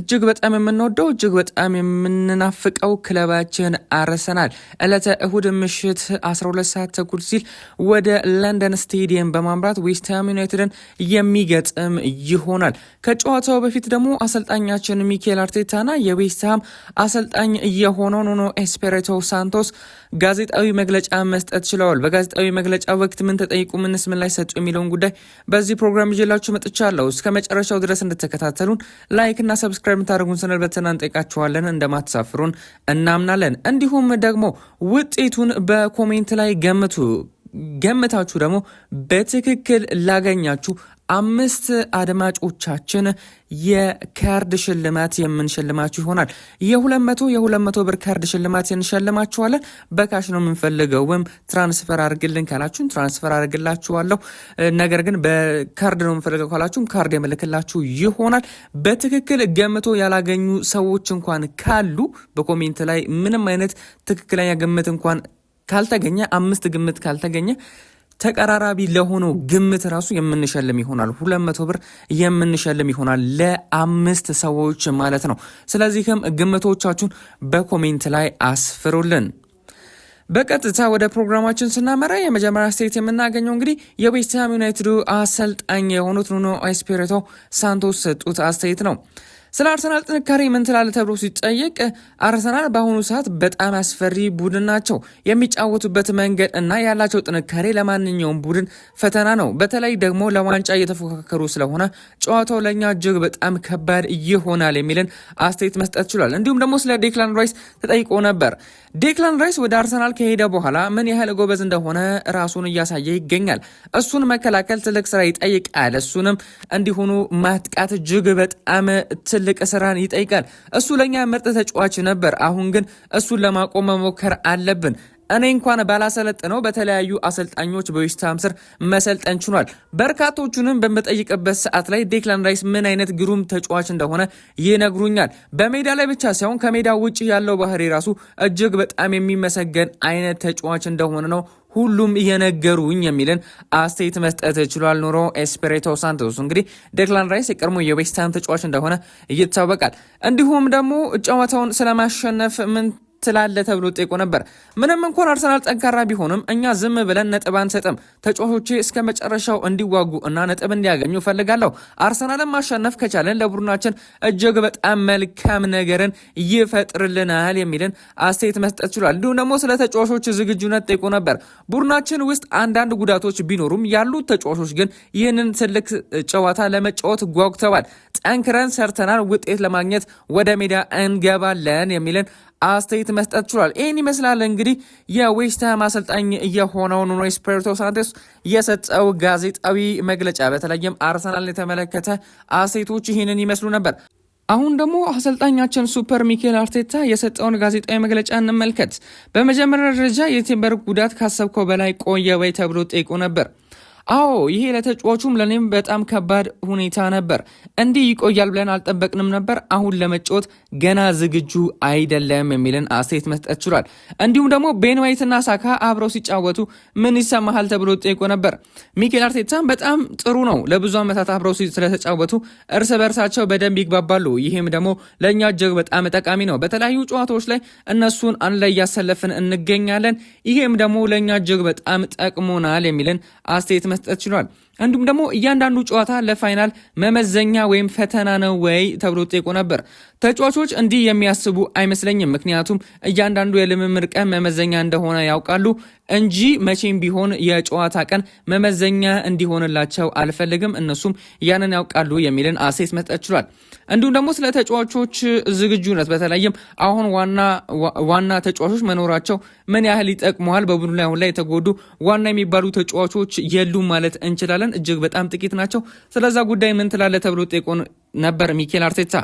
እጅግ በጣም የምንወደው እጅግ በጣም የምንናፍቀው ክለባችን አርሰናል ዕለተ እሁድ ምሽት 12 ሰዓት ተኩል ሲል ወደ ለንደን ስቴዲየም በማምራት ዌስትሃም ዩናይትድን የሚገጥም ይሆናል። ከጨዋታው በፊት ደግሞ አሰልጣኛችን ሚኬል አርቴታና የዌስትሃም አሰልጣኝ የሆነው ኑኖ ኤስፒሪቶ ሳንቶስ ጋዜጣዊ መግለጫ መስጠት ችለዋል። በጋዜጣዊ መግለጫ ወቅት ምን ተጠይቁ፣ ምንስ ምን ላይ ሰጡ የሚለውን ጉዳይ በዚህ ፕሮግራም ይዤላችሁ መጥቻለሁ። እስከ መጨረሻው ድረስ እንድትከታተሉን ላይክ እና ሰብስክራይብ ታደርጉን ስንል በትህትና እንጠይቃችኋለን። እንደማትሳፍሩን እናምናለን። እንዲሁም ደግሞ ውጤቱን በኮሜንት ላይ ገምታችሁ ደግሞ በትክክል ላገኛችሁ 5 አድማጮቻችን የካርድ ሽልማት የምንሸልማችሁ ይሆናል። የ200 ብር ካርድ ሽልማት እንሸልማችኋለን። በካሽ ነው የምንፈልገው ወይም ትራንስፈር አድርግልን ካላችሁን ትራንስፈር አድርግላችኋለሁ። ነገር ግን በካርድ ነው የምንፈልገው ካላችሁን ካርድ የምልክላችሁ ይሆናል። በትክክል ገምቶ ያላገኙ ሰዎች እንኳን ካሉ በኮሜንት ላይ ምንም አይነት ትክክለኛ ግምት እንኳን ካልተገኘ 5 ግምት ካልተገኘ ተቀራራቢ ለሆነው ግምት ራሱ የምንሸልም ይሆናል። 200 ብር የምንሸልም ይሆናል ለ5 ሰዎች ማለት ነው። ስለዚህም ግምቶቻችሁን በኮሜንት ላይ አስፍሩልን። በቀጥታ ወደ ፕሮግራማችን ስናመራ የመጀመሪያ አስተያየት የምናገኘው እንግዲህ የዌስትሃም ዩናይትድ አሰልጣኝ የሆኑት ኑኖ ኤስፒሪቶ ሳንቶስ ሰጡት አስተያየት ነው። ስለ አርሰናል ጥንካሬ ምን ትላለህ ተብሎ ሲጠየቅ አርሰናል በአሁኑ ሰዓት በጣም አስፈሪ ቡድን ናቸው። የሚጫወቱበት መንገድ እና ያላቸው ጥንካሬ ለማንኛውም ቡድን ፈተና ነው። በተለይ ደግሞ ለዋንጫ እየተፎካከሩ ስለሆነ ጨዋታው ለእኛ እጅግ በጣም ከባድ ይሆናል የሚልን አስተያየት መስጠት ችሏል። እንዲሁም ደግሞ ስለ ዴክላን ራይስ ተጠይቆ ነበር። ዴክላን ራይስ ወደ አርሰናል ከሄደ በኋላ ምን ያህል ጎበዝ እንደሆነ ራሱን እያሳየ ይገኛል። እሱን መከላከል ትልቅ ስራ ይጠይቃል። እሱንም እንዲሆኑ ማጥቃት እጅግ በጣም ትልቅ ስራን ይጠይቃል። እሱ ለኛ ምርጥ ተጫዋች ነበር። አሁን ግን እሱን ለማቆም መሞከር አለብን። እኔ እንኳን ባላሰለጥነው በተለያዩ አሰልጣኞች በዌስትሃም ስር መሰልጠን ችሏል። በርካቶቹንም በመጠይቅበት ሰዓት ላይ ዴክላን ራይስ ምን አይነት ግሩም ተጫዋች እንደሆነ ይነግሩኛል። በሜዳ ላይ ብቻ ሳይሆን ከሜዳ ውጭ ያለው ባህሪ ራሱ እጅግ በጣም የሚመሰገን አይነት ተጫዋች እንደሆነ ነው ሁሉም እየነገሩኝ የሚልን አስተያየት መስጠት ችሏል ኑኖ ኤስፒሪቶ ሳንቶስ። እንግዲህ ዴክላን ራይስ የቀድሞ የዌስትሃም ተጫዋች እንደሆነ ይታወቃል። እንዲሁም ደግሞ ጨዋታውን ስለማሸነፍ ምን ትላለ ተብሎ ጠይቆ ነበር። ምንም እንኳን አርሰናል ጠንካራ ቢሆንም እኛ ዝም ብለን ነጥብ አንሰጥም። ተጫዋቾቼ እስከ መጨረሻው እንዲዋጉ እና ነጥብ እንዲያገኙ ፈልጋለሁ። አርሰናልን ማሸነፍ ከቻለን ለቡድናችን እጅግ በጣም መልካም ነገርን ይፈጥርልናል የሚልን አስተያየት መስጠት ችሏል። እንዲሁም ደግሞ ስለ ተጫዋቾች ዝግጁነት ጠይቆ ነበር። ቡድናችን ውስጥ አንዳንድ ጉዳቶች ቢኖሩም ያሉት ተጫዋቾች ግን ይህንን ትልቅ ጨዋታ ለመጫወት ጓጉተዋል። ጠንክረን ሰርተናል። ውጤት ለማግኘት ወደ ሜዳ እንገባለን የሚልን አስተያየት መስጠት ችሏል። ይህን ይመስላል እንግዲህ የዌስትሃም አሰልጣኝ የሆነው ኑኖ ኤስፒሪቶ ሳንቶስ የሰጠው ጋዜጣዊ መግለጫ። በተለይም አርሰናልን የተመለከተ አስተያየቶች ይህንን ይመስሉ ነበር። አሁን ደግሞ አሰልጣኛችን ሱፐር ሚኬል አርቴታ የሰጠውን ጋዜጣዊ መግለጫ እንመልከት። በመጀመሪያ ደረጃ የቲምበር ጉዳት ካሰብከው በላይ ቆየ ወይ ተብሎ ጠይቆ ነበር። አዎ ይሄ ለተጫዋቹም ለኔም በጣም ከባድ ሁኔታ ነበር። እንዲህ ይቆያል ብለን አልጠበቅንም ነበር። አሁን ለመጫወት ገና ዝግጁ አይደለም የሚልን አስተያየት መስጠት ችሏል። እንዲሁም ደግሞ ቤን ዋይትና ሳካ አብረው ሲጫወቱ ምን ይሰማሃል ተብሎ ጠይቆ ነበር። ሚኬል አርቴታም በጣም ጥሩ ነው፣ ለብዙ ዓመታት አብረው ስለተጫወቱ እርስ በርሳቸው በደንብ ይግባባሉ። ይህም ደግሞ ለእኛ እጅግ በጣም ጠቃሚ ነው። በተለያዩ ጨዋታዎች ላይ እነሱን አንድ ላይ እያሰለፍን እንገኛለን። ይህም ደግሞ ለእኛ እጅግ በጣም ጠቅሞናል የሚልን አስተያየት መስጠት ችሏል። እንዲሁም ደግሞ እያንዳንዱ ጨዋታ ለፋይናል መመዘኛ ወይም ፈተና ነው ወይ ተብሎ ጠይቆ ነበር። ተጫዋቾች እንዲህ የሚያስቡ አይመስለኝም። ምክንያቱም እያንዳንዱ የልምምድ ቀን መመዘኛ እንደሆነ ያውቃሉ እንጂ መቼም ቢሆን የጨዋታ ቀን መመዘኛ እንዲሆንላቸው አልፈልግም። እነሱም ያንን ያውቃሉ የሚልን አስተያየት መስጠት ችሏል። እንዲሁም ደግሞ ስለ ተጫዋቾች ዝግጁነት በተለይም አሁን ዋና ተጫዋቾች መኖራቸው ምን ያህል ይጠቅመዋል፣ በቡድኑ ላይ አሁን ላይ የተጎዱ ዋና የሚባሉ ተጫዋቾች የሉም ማለት እንችላለን። እጅግ በጣም ጥቂት ናቸው። ስለዛ ጉዳይ ምን ትላለህ ተብሎ ጠይቆ ነበር ሚኬል አርቴታ።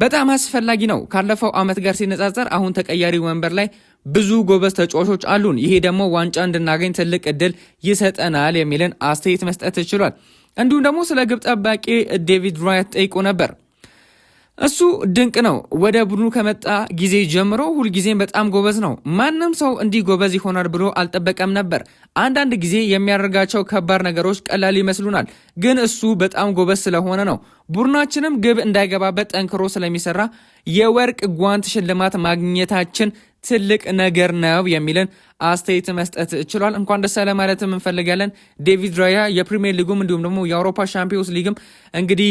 በጣም አስፈላጊ ነው። ካለፈው ዓመት ጋር ሲነጻጸር አሁን ተቀያሪ ወንበር ላይ ብዙ ጎበዝ ተጫዋቾች አሉን። ይሄ ደግሞ ዋንጫ እንድናገኝ ትልቅ እድል ይሰጠናል የሚልን አስተያየት መስጠት ችሏል። እንዲሁም ደግሞ ስለ ግብ ጠባቂ ዴቪድ ራያ ጠይቆ ነበር። እሱ ድንቅ ነው። ወደ ቡድኑ ከመጣ ጊዜ ጀምሮ ሁልጊዜም በጣም ጎበዝ ነው። ማንም ሰው እንዲህ ጎበዝ ይሆናል ብሎ አልጠበቀም ነበር። አንዳንድ ጊዜ የሚያደርጋቸው ከባድ ነገሮች ቀላል ይመስሉናል፣ ግን እሱ በጣም ጎበዝ ስለሆነ ነው። ቡድናችንም ግብ እንዳይገባበት ጠንክሮ ስለሚሰራ የወርቅ ጓንት ሽልማት ማግኘታችን ትልቅ ነገር ነው የሚልን አስተያየት መስጠት ችሏል። እንኳን ደስ ያለ ማለትም እንፈልጋለን። ዴቪድ ራያ የፕሪሚየር ሊጉም እንዲሁም ደግሞ የአውሮፓ ሻምፒዮንስ ሊግም እንግዲህ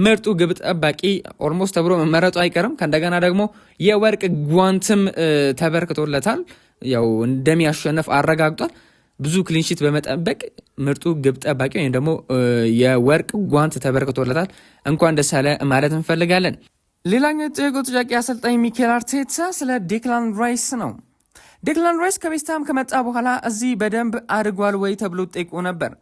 ምርጡ ግብ ጠባቂ ኦልሞስት ተብሎ መመረጡ አይቀርም። ከእንደገና ደግሞ የወርቅ ጓንትም ተበርክቶለታል። ያው እንደሚያሸንፍ አረጋግጧል። ብዙ ክሊንሺት በመጠበቅ ምርጡ ግብ ጠባቂ ወይም ደግሞ የወርቅ ጓንት ተበርክቶለታል። እንኳን ደስ ያለ ማለት እንፈልጋለን። ሌላኛው የጠየቀው ጥያቄ አሰልጣኝ ሚኬል አርቴታ ስለ ዴክላን ራይስ ነው። ዴክላን ራይስ ከዌስትሃም ከመጣ በኋላ እዚህ በደንብ አድጓል ወይ ተብሎ ጠይቆ ነበር።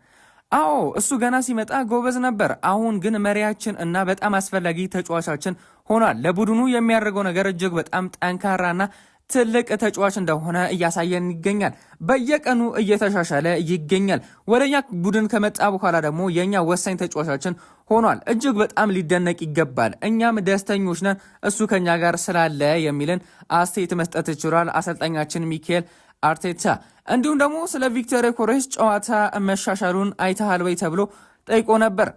አዎ እሱ ገና ሲመጣ ጎበዝ ነበር። አሁን ግን መሪያችን እና በጣም አስፈላጊ ተጫዋቻችን ሆኗል። ለቡድኑ የሚያደርገው ነገር እጅግ በጣም ጠንካራና ትልቅ ተጫዋች እንደሆነ እያሳየን ይገኛል። በየቀኑ እየተሻሻለ ይገኛል። ወደኛ ቡድን ከመጣ በኋላ ደግሞ የኛ ወሳኝ ተጫዋቻችን ሆኗል። እጅግ በጣም ሊደነቅ ይገባል። እኛም ደስተኞች ነን እሱ ከኛ ጋር ስላለ የሚልን አስተያየት መስጠት ይችላል አሰልጣኛችን ሚኬል አርቴታ። እንዲሁም ደግሞ ስለ ቪክተር ዮኬሬስ ጨዋታ መሻሻሉን አይተሃል ወይ ተብሎ ጠይቆ ነበር።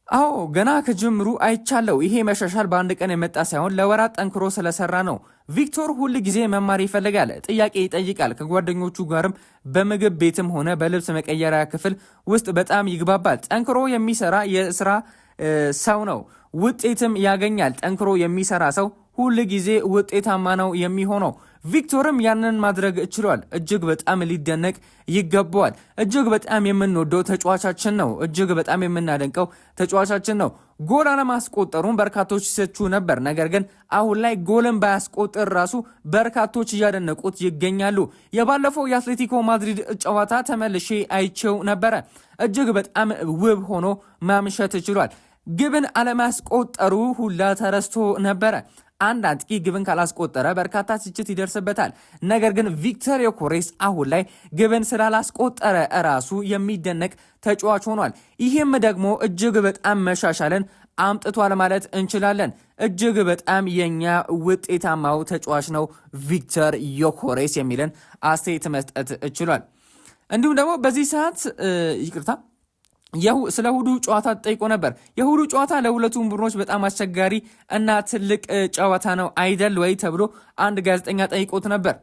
አዎ ገና ከጅምሩ አይቻለው። ይሄ መሻሻል በአንድ ቀን የመጣ ሳይሆን ለወራት ጠንክሮ ስለሰራ ነው። ቪክቶር ሁል ጊዜ መማር ይፈልጋል፣ ጥያቄ ይጠይቃል። ከጓደኞቹ ጋርም በምግብ ቤትም ሆነ በልብስ መቀየሪያ ክፍል ውስጥ በጣም ይግባባል። ጠንክሮ የሚሰራ የስራ ሰው ነው፣ ውጤትም ያገኛል። ጠንክሮ የሚሰራ ሰው ሁል ጊዜ ውጤታማ ነው የሚሆነው። ቪክቶርም ያንን ማድረግ ችሏል። እጅግ በጣም ሊደነቅ ይገባዋል። እጅግ በጣም የምንወደው ተጫዋቻችን ነው። እጅግ በጣም የምናደንቀው ተጫዋቻችን ነው። ጎል አለማስቆጠሩን በርካቶች ሲሰቹ ነበር። ነገር ግን አሁን ላይ ጎልን ባያስቆጥር ራሱ በርካቶች እያደነቁት ይገኛሉ። የባለፈው የአትሌቲኮ ማድሪድ ጨዋታ ተመልሼ አይቼው ነበረ። እጅግ በጣም ውብ ሆኖ ማምሸት ችሏል። ግብን አለማስቆጠሩ ሁላ ተረስቶ ነበረ። አንድ አጥቂ ግብን ካላስቆጠረ በርካታ ትችት ይደርስበታል። ነገር ግን ቪክተር ዮኬሬስ አሁን ላይ ግብን ስላላስቆጠረ ራሱ የሚደነቅ ተጫዋች ሆኗል። ይህም ደግሞ እጅግ በጣም መሻሻልን አምጥቷል ማለት እንችላለን። እጅግ በጣም የኛ ውጤታማው ተጫዋች ነው ቪክተር ዮኬሬስ የሚልን አስተያየት መስጠት ችሏል። እንዲሁም ደግሞ በዚህ ሰዓት ስለ እሁዱ ጨዋታ ተጠይቆ ነበር። የእሁዱ ጨዋታ ለሁለቱም ቡድኖች በጣም አስቸጋሪ እና ትልቅ ጨዋታ ነው አይደል ወይ ተብሎ አንድ ጋዜጠኛ ጠይቆት ነበር።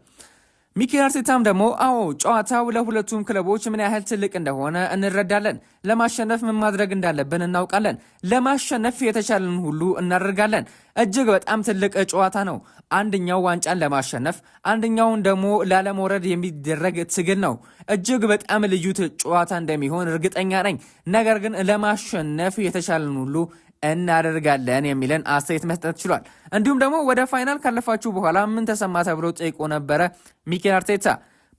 ሚኬል አርቴታም ደግሞ አዎ ጨዋታው ለሁለቱም ክለቦች ምን ያህል ትልቅ እንደሆነ እንረዳለን። ለማሸነፍ ምን ማድረግ እንዳለብን እናውቃለን። ለማሸነፍ የተቻለን ሁሉ እናደርጋለን። እጅግ በጣም ትልቅ ጨዋታ ነው። አንደኛው ዋንጫን ለማሸነፍ፣ አንደኛውን ደግሞ ላለመውረድ የሚደረግ ትግል ነው። እጅግ በጣም ልዩ ጨዋታ እንደሚሆን እርግጠኛ ነኝ። ነገር ግን ለማሸነፍ የተቻለን ሁሉ እናደርጋለን የሚለን አስተያየት መስጠት ችሏል። እንዲሁም ደግሞ ወደ ፋይናል ካለፋችሁ በኋላ ምን ተሰማ ተብሎ ጠይቆ ነበረ ሚኬል አርቴታ።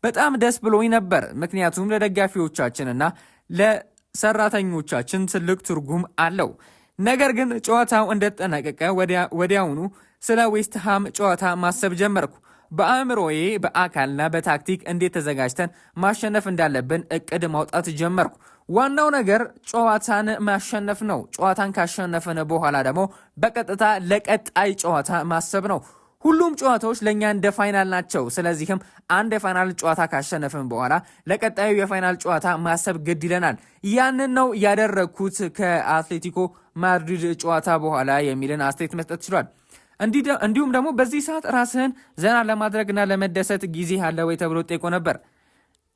በጣም ደስ ብሎኝ ነበር፣ ምክንያቱም ለደጋፊዎቻችንና ለሰራተኞቻችን ትልቅ ትርጉም አለው። ነገር ግን ጨዋታው እንደተጠናቀቀ ወዲያውኑ ስለ ዌስትሃም ጨዋታ ማሰብ ጀመርኩ። በአእምሮዬ በአካልና በታክቲክ እንዴት ተዘጋጅተን ማሸነፍ እንዳለብን እቅድ ማውጣት ጀመርኩ። ዋናው ነገር ጨዋታን ማሸነፍ ነው። ጨዋታን ካሸነፍን በኋላ ደግሞ በቀጥታ ለቀጣይ ጨዋታ ማሰብ ነው። ሁሉም ጨዋታዎች ለእኛ እንደ ፋይናል ናቸው። ስለዚህም አንድ የፋይናል ጨዋታ ካሸነፍን በኋላ ለቀጣዩ የፋይናል ጨዋታ ማሰብ ግድ ይለናል። ያንን ነው ያደረግኩት ከአትሌቲኮ ማድሪድ ጨዋታ በኋላ የሚልን አስተያየት መስጠት ችሏል። እንዲሁም ደግሞ በዚህ ሰዓት ራስህን ዘና ለማድረግና ለመደሰት ጊዜ አለ ወይ ተብሎ ጠይቆ ነበር።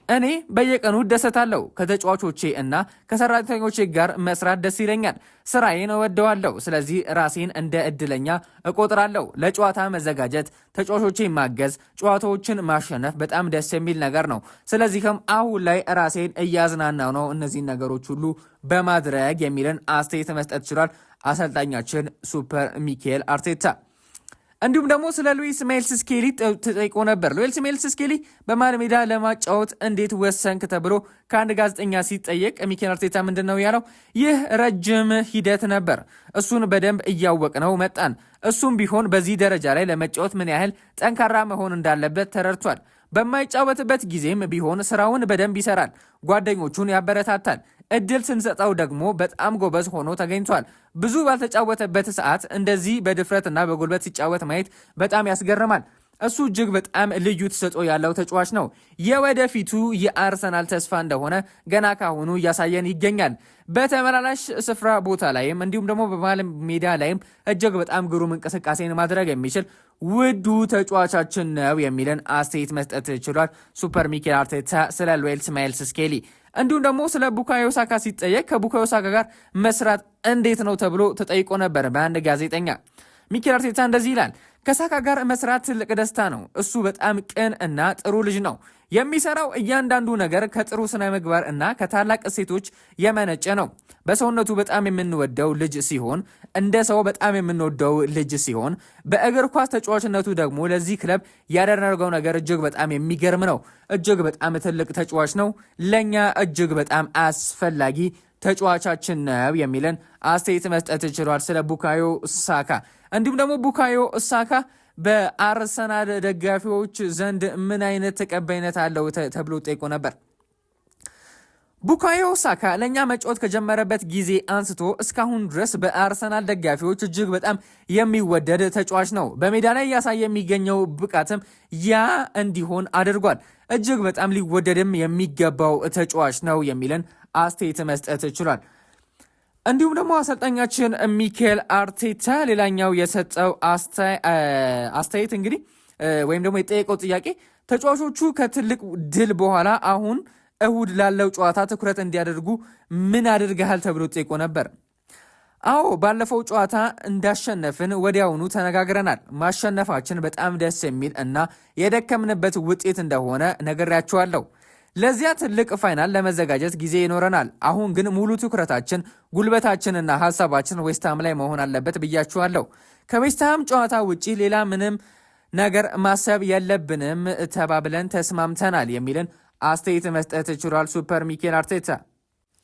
እኔ በየቀኑ ደሰታለሁ። ከተጫዋቾቼ እና ከሰራተኞቼ ጋር መስራት ደስ ይለኛል። ስራዬን እወደዋለሁ። ስለዚህ ራሴን እንደ እድለኛ እቆጥራለሁ። ለጨዋታ መዘጋጀት፣ ተጫዋቾቼ ማገዝ፣ ጨዋታዎችን ማሸነፍ በጣም ደስ የሚል ነገር ነው። ስለዚህም አሁን ላይ ራሴን እያዝናናው ነው እነዚህን ነገሮች ሁሉ በማድረግ የሚልን አስተያየት መስጠት ችሏል አሰልጣኛችን ሱፐር ሚኬል አርቴታ። እንዲሁም ደግሞ ስለ ሉዊስ ሜልስ ስኬሊ ተጠይቆ ነበር። ሉዊስ ሜልስ ስኬሊ በመሃል ሜዳ ለማጫወት እንዴት ወሰንክ ተብሎ ከአንድ ጋዜጠኛ ሲጠየቅ ሚኬል አርቴታ ምንድን ነው ያለው? ይህ ረጅም ሂደት ነበር። እሱን በደንብ እያወቅነው መጣን። እሱም ቢሆን በዚህ ደረጃ ላይ ለመጫወት ምን ያህል ጠንካራ መሆን እንዳለበት ተረድቷል። በማይጫወትበት ጊዜም ቢሆን ስራውን በደንብ ይሰራል፣ ጓደኞቹን ያበረታታል። እድል ስንሰጠው ደግሞ በጣም ጎበዝ ሆኖ ተገኝቷል። ብዙ ባልተጫወተበት ሰዓት እንደዚህ በድፍረትና በጉልበት ሲጫወት ማየት በጣም ያስገርማል። እሱ እጅግ በጣም ልዩ ተሰጥኦ ያለው ተጫዋች ነው። የወደፊቱ የአርሰናል ተስፋ እንደሆነ ገና ካሁኑ እያሳየን ይገኛል። በተመላላሽ ስፍራ ቦታ ላይም እንዲሁም ደግሞ በመሃል ሜዳ ላይም እጅግ በጣም ግሩም እንቅስቃሴን ማድረግ የሚችል ውዱ ተጫዋቻችን ነው የሚልን አስተያየት መስጠት ችሏል ሱፐር ሚኬል አርቴታ ስለ ዌልስ ማይልስ ስኬሊ። እንዲሁም ደግሞ ስለ ቡካዮ ሳካ ሲጠየቅ ከቡካዮ ሳካ ጋር መስራት እንዴት ነው ተብሎ ተጠይቆ ነበር በአንድ ጋዜጠኛ። ሚኬል አርቴታ እንደዚህ ይላል። ከሳካ ጋር መስራት ትልቅ ደስታ ነው። እሱ በጣም ቅን እና ጥሩ ልጅ ነው። የሚሰራው እያንዳንዱ ነገር ከጥሩ ስነ ምግባር እና ከታላቅ እሴቶች የመነጨ ነው። በሰውነቱ በጣም የምንወደው ልጅ ሲሆን እንደ ሰው በጣም የምንወደው ልጅ ሲሆን በእግር ኳስ ተጫዋችነቱ ደግሞ ለዚህ ክለብ ያደረገው ነገር እጅግ በጣም የሚገርም ነው። እጅግ በጣም ትልቅ ተጫዋች ነው። ለኛ እጅግ በጣም አስፈላጊ ተጫዋቻችን ነው የሚለን አስተያየት መስጠት ችሏል ስለ ቡካዮ ሳካ። እንዲሁም ደግሞ ቡካዮ ሳካ በአርሰናል ደጋፊዎች ዘንድ ምን አይነት ተቀባይነት አለው ተብሎ ጠይቆ ነበር። ቡካዮ ሳካ ለእኛ መጫወት ከጀመረበት ጊዜ አንስቶ እስካሁን ድረስ በአርሰናል ደጋፊዎች እጅግ በጣም የሚወደድ ተጫዋች ነው። በሜዳ ላይ እያሳየ የሚገኘው ብቃትም ያ እንዲሆን አድርጓል። እጅግ በጣም ሊወደድም የሚገባው ተጫዋች ነው የሚልን አስተያየት መስጠት ችሏል። እንዲሁም ደግሞ አሰልጣኛችን ሚኬል አርቴታ ሌላኛው የሰጠው አስተያየት እንግዲህ ወይም ደግሞ የጠየቀው ጥያቄ ተጫዋቾቹ ከትልቅ ድል በኋላ አሁን እሁድ ላለው ጨዋታ ትኩረት እንዲያደርጉ ምን አድርገሃል ተብሎ ጠይቆ ነበር። አዎ ባለፈው ጨዋታ እንዳሸነፍን ወዲያውኑ ተነጋግረናል። ማሸነፋችን በጣም ደስ የሚል እና የደከምንበት ውጤት እንደሆነ ነግሬያቸዋለሁ። ለዚያ ትልቅ ፋይናል ለመዘጋጀት ጊዜ ይኖረናል። አሁን ግን ሙሉ ትኩረታችን፣ ጉልበታችንና ሀሳባችን ዌስትሃም ላይ መሆን አለበት ብያችኋለሁ። ከዌስትሃም ጨዋታ ውጪ ሌላ ምንም ነገር ማሰብ የለብንም ተባብለን ተስማምተናል የሚልን አስተያየት መስጠት ችሏል ሱፐር ሚኬል አርቴታ።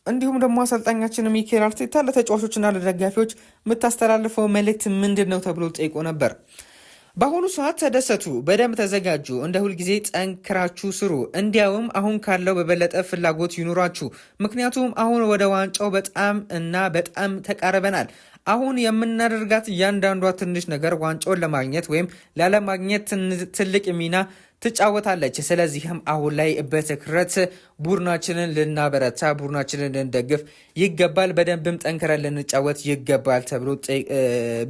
እንዲሁም ደግሞ አሰልጣኛችን ሚኬል አርቴታ ለተጫዋቾችና ለደጋፊዎች የምታስተላልፈው መልእክት ምንድን ነው ተብሎ ጠይቆ ነበር። በአሁኑ ሰዓት ተደሰቱ፣ በደንብ ተዘጋጁ፣ እንደ ሁልጊዜ ጠንክራችሁ ስሩ። እንዲያውም አሁን ካለው በበለጠ ፍላጎት ይኑራችሁ። ምክንያቱም አሁን ወደ ዋንጫው በጣም ተቃርበናል። አሁን የምናደርጋት እያንዳንዷ ትንሽ ነገር ዋንጫውን ለማግኘት ወይም ላለማግኘት ትልቅ ሚና ትጫወታለች። ስለዚህም አሁን ላይ በትኩረት ቡድናችንን ልናበረታ፣ ቡድናችንን ልንደግፍ ይገባል። በደንብም ጠንክረን ልንጫወት ይገባል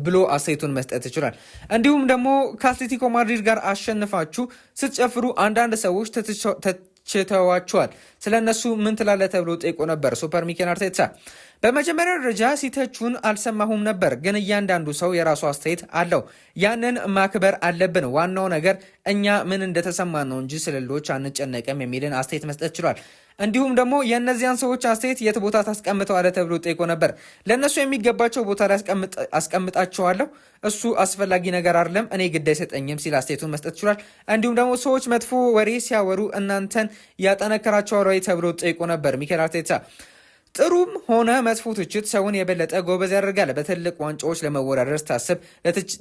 ብሎ አስተያየቱን መስጠት ይችላል። እንዲሁም ደግሞ ከአትሌቲኮ ማድሪድ ጋር አሸንፋችሁ ስትጨፍሩ አንዳንድ ሰዎች ተችተዋቸዋል። ስለነሱ ምን ትላለህ ተብሎ ጠይቆ ነበር ሱፐር ሚኬል አርቴታ። በመጀመሪያ ደረጃ ሲተቹን አልሰማሁም ነበር፣ ግን እያንዳንዱ ሰው የራሱ አስተያየት አለው። ያንን ማክበር አለብን። ዋናው ነገር እኛ ምን እንደተሰማን ነው እንጂ ስለሌሎች አንጨነቅም የሚልን አስተያየት መስጠት ችሏል። እንዲሁም ደግሞ የእነዚያን ሰዎች አስተያየት የት ቦታ ታስቀምጠዋለህ ተብሎ ጠይቆ ነበር። ለእነሱ የሚገባቸው ቦታ ላይ አስቀምጣቸዋለሁ። እሱ አስፈላጊ ነገር አይደለም፣ እኔ ግድ አይሰጠኝም ሲል አስተያየቱን መስጠት ችሏል። እንዲሁም ደግሞ ሰዎች መጥፎ ወሬ ሲያወሩ እናንተን ያጠነከራቸዋል ወይ ተብሎ ጠይቆ ነበር ሚኬል አርቴታ። ጥሩም ሆነ መጥፎ ትችት ሰውን የበለጠ ጎበዝ ያደርጋል። በትልቅ ዋንጫዎች ለመወዳደር ስታስብ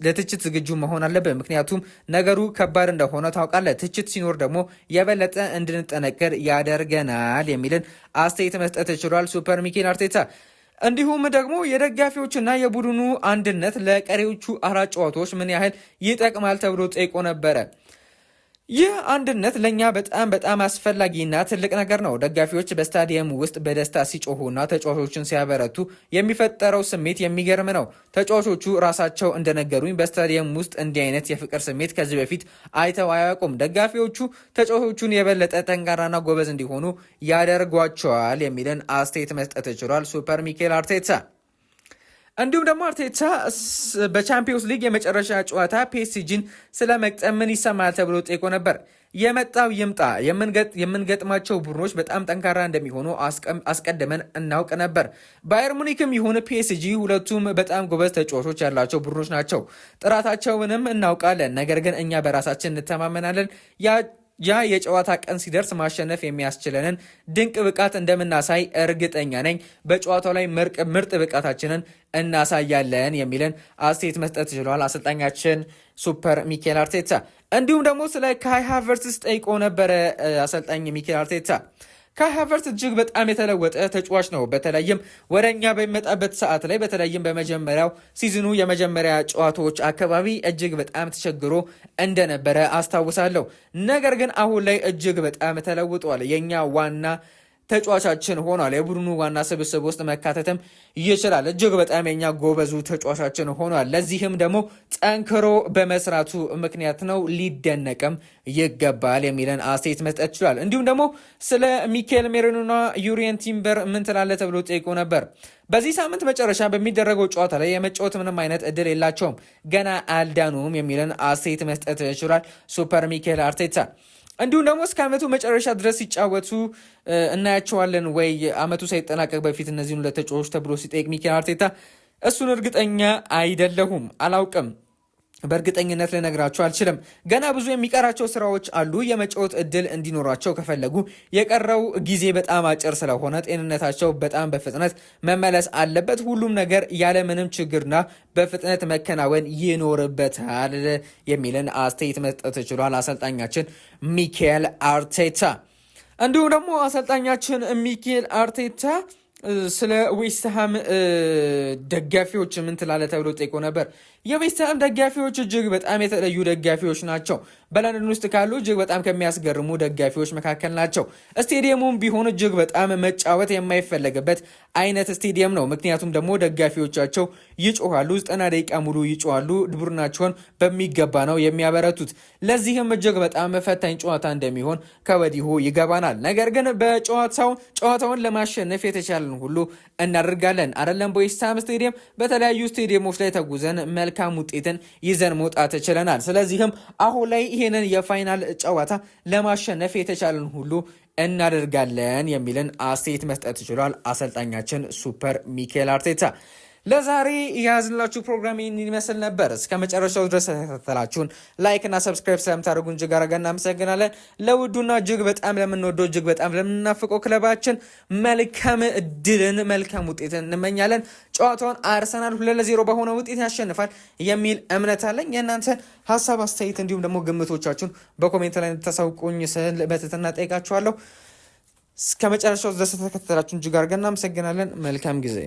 ለትችት ዝግጁ መሆን አለብን፣ ምክንያቱም ነገሩ ከባድ እንደሆነ ታውቃለህ። ትችት ሲኖር ደግሞ የበለጠ እንድንጠነክር ያደርገናል የሚልን አስተያየት መስጠት ችሏል ሱፐር ሚኬል አርቴታ። እንዲሁም ደግሞ የደጋፊዎችና የቡድኑ አንድነት ለቀሪዎቹ 4 ጨዋታዎች ምን ያህል ይጠቅማል ተብሎ ጠይቆ ነበረ። ይህ አንድነት ለእኛ በጣም አስፈላጊና ትልቅ ነገር ነው። ደጋፊዎች በስታዲየም ውስጥ በደስታ ሲጮሁና ተጫዋቾችን ሲያበረቱ የሚፈጠረው ስሜት የሚገርም ነው። ተጫዋቾቹ ራሳቸው እንደነገሩኝ በስታዲየም ውስጥ እንዲህ አይነት የፍቅር ስሜት ከዚህ በፊት አይተው አያውቁም። ደጋፊዎቹ ተጫዋቾቹን የበለጠ ጠንካራና ጎበዝ እንዲሆኑ ያደርጓቸዋል የሚልን አስተያየት መስጠት ችሏል ሱፐር ሚኬል አርቴታ። እንዲሁም ደግሞ አርቴታ በቻምፒዮንስ ሊግ የመጨረሻ ጨዋታ ፒኤስጂን ስለ መግጠም ምን ይሰማል ተብሎ ጠይቆ ነበር። የመጣው ይምጣ፣ የምንገጥማቸው ቡድኖች በጣም ጠንካራ እንደሚሆኑ አስቀድመን እናውቅ ነበር። ባየር ሙኒክም ይሁን ፒኤስጂ ሁለቱም በጣም ጎበዝ ተጫዋቾች ያላቸው ቡድኖች ናቸው። ጥራታቸውንም እናውቃለን። ነገር ግን እኛ በራሳችን እንተማመናለን። ያ የጨዋታ ቀን ሲደርስ ማሸነፍ የሚያስችለንን ድንቅ ብቃት እንደምናሳይ እርግጠኛ ነኝ። በጨዋታው ላይ ምርጥ ብቃታችንን እናሳያለን የሚልን አስተያየት መስጠት ችሏል አሰልጣኛችን ሱፐር ሚኬል አርቴታ። እንዲሁም ደግሞ ስለ ካይ ሃቨርትስ ጠይቆ ነበረ አሰልጣኝ ሚኬል አርቴታ። ካይ ሃቨርትስ እጅግ በጣም የተለወጠ ተጫዋች ነው። በተለይም ወደኛ በሚመጣበት ሰዓት ላይ በተለይም በመጀመሪያው ሲዝኑ የመጀመሪያ ጨዋታዎች አካባቢ እጅግ በጣም ተቸግሮ እንደነበረ አስታውሳለሁ። ነገር ግን አሁን ላይ እጅግ በጣም ተለውጧል። የኛ ዋና ተጫዋቻችን ሆኗል። የቡድኑ ዋና ስብስብ ውስጥ መካተትም ይችላል። እጅግ በጣም የኛ ጎበዙ ተጫዋቻችን ሆኗል። ለዚህም ደግሞ ጠንክሮ በመስራቱ ምክንያት ነው፣ ሊደነቅም ይገባል የሚለን አስተያየት መስጠት ችሏል። እንዲሁም ደግሞ ስለ ሚኬል ሜሪኖና ዩሪየን ቲምበር ምን ትላለህ ተብሎ ጠይቆ ነበር። በዚህ ሳምንት መጨረሻ በሚደረገው ጨዋታ ላይ የመጫወት ምንም አይነት እድል የላቸውም፣ ገና አልዳኑም የሚለን አስተያየት መስጠት ችሏል ሱፐር ሚኬል አርቴታ። እንዲሁም ደግሞ እስከ ዓመቱ መጨረሻ ድረስ ሲጫወቱ እናያቸዋለን ወይ ዓመቱ ሳይጠናቀቅ በፊት እነዚህን ሁለት ተጫዋቾች ተብሎ ሲጠይቅ ሚኬል አርቴታ እሱን እርግጠኛ አይደለሁም፣ አላውቅም፣ በእርግጠኝነት ልነግራቸው አልችልም። ገና ብዙ የሚቀራቸው ስራዎች አሉ። የመጫወት እድል እንዲኖራቸው ከፈለጉ የቀረው ጊዜ በጣም አጭር ስለሆነ ጤንነታቸው በጣም በፍጥነት መመለስ አለበት። ሁሉም ነገር ያለምንም ችግርና በፍጥነት መከናወን ይኖርበታል የሚልን አስተያየት መስጠት ችሏል አሰልጣኛችን ሚኬል አርቴታ። እንዲሁም ደግሞ አሰልጣኛችን ሚኬል አርቴታ ስለ ዌስትሃም ደጋፊዎች ምን ትላለህ ተብሎ ጠይቆ ነበር። የዌስትሃም ደጋፊዎች እጅግ በጣም የተለዩ ደጋፊዎች ናቸው። በለንደን ውስጥ ካሉ እጅግ በጣም ከሚያስገርሙ ደጋፊዎች መካከል ናቸው። ስቴዲየሙም ቢሆን እጅግ በጣም መጫወት የማይፈለግበት አይነት ስቴዲየም ነው። ምክንያቱም ደግሞ ደጋፊዎቻቸው ይጮሃሉ፣ 90 ደቂቃ ሙሉ ይጮሃሉ። ቡድናቸውን በሚገባ ነው የሚያበረቱት። ለዚህም እጅግ በጣም ፈታኝ ጨዋታ እንደሚሆን ከወዲሁ ይገባናል። ነገር ግን ጨዋታውን ለማሸነፍ የተቻለን ሁሉ እናደርጋለን። አይደለም በዌስትሃም ስቴዲየም በተለያዩ ስቴዲየሞች ላይ ተጉዘን መልካም ውጤትን ይዘን መውጣት ችለናል። ስለዚህም አሁን ላይ ይሄንን የፋይናል ጨዋታ ለማሸነፍ የተቻለን ሁሉ እናደርጋለን የሚልን አስተያየት መስጠት ችሏል አሰልጣኛችን ሱፐር ሚኬል አርቴታ። ለዛሬ የያዝንላችሁ ፕሮግራም ይህን ይመስል ነበር። እስከ መጨረሻው ድረስ ተከታተላችሁን ላይክ እና ሰብስክራይብ ስለምታደርጉን እጅግ አድርገን እናመሰግናለን። ለውዱና እጅግ በጣም ለምንወደው እጅግ በጣም ለምናፍቀው ክለባችን መልካም ድልን መልካም ውጤትን እንመኛለን። ጨዋታውን አርሰናል 2-0 በሆነ ውጤት ያሸንፋል የሚል እምነት አለኝ። የእናንተን ሀሳብ አስተያየት፣ እንዲሁም ደግሞ ግምቶቻችሁን በኮሜንት ላይ ተሳውቁኝ ስል በትህትና ጠይቃችኋለሁ። እስከ መጨረሻው ድረስ ተከታተላችሁን እጅግ አድርገን እናመሰግናለን። መልካም ጊዜ